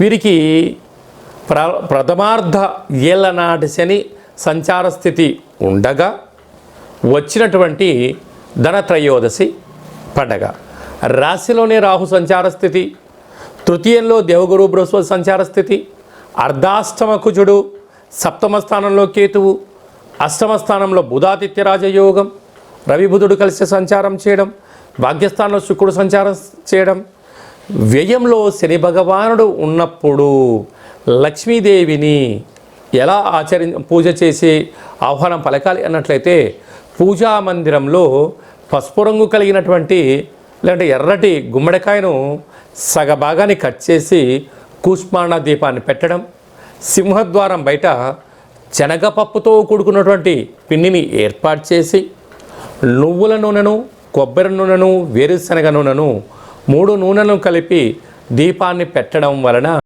వీరికి ప్రథమార్ధ ఏళ్ళనాటి శని సంచార స్థితి ఉండగా వచ్చినటువంటి ధనత్రయోదశి పండగ, రాశిలోనే రాహు సంచార స్థితి, తృతీయంలో దేవగురు బృహస్పతి సంచార స్థితి, అర్ధాష్టమ కుజుడు, సప్తమ స్థానంలో కేతువు, అష్టమ స్థానంలో బుధాదిత్య రాజయోగం, రవి బుధుడు కలిసి సంచారం చేయడం, భాగ్యస్థానంలో శుక్రుడు సంచారం చేయడం, వ్యయంలో శని భగవానుడు ఉన్నప్పుడు లక్ష్మీదేవిని ఎలా పూజ చేసి ఆహ్వానం పలకాలి అన్నట్లయితే పూజా మందిరంలో పసుపు రంగు కలిగినటువంటి లేదంటే ఎర్రటి గుమ్మడికాయను సగభాగాన్ని కట్ చేసి కూష్మాండ దీపాన్ని పెట్టడం, సింహద్వారం బయట శనగపప్పుతో కూడుకున్నటువంటి పిండిని ఏర్పాటు చేసి నువ్వుల నూనెను, కొబ్బరి నూనెను, వేరుశనగ నూనెను 3 నూనెలను కలిపి దీపాన్ని పెట్టడం వలన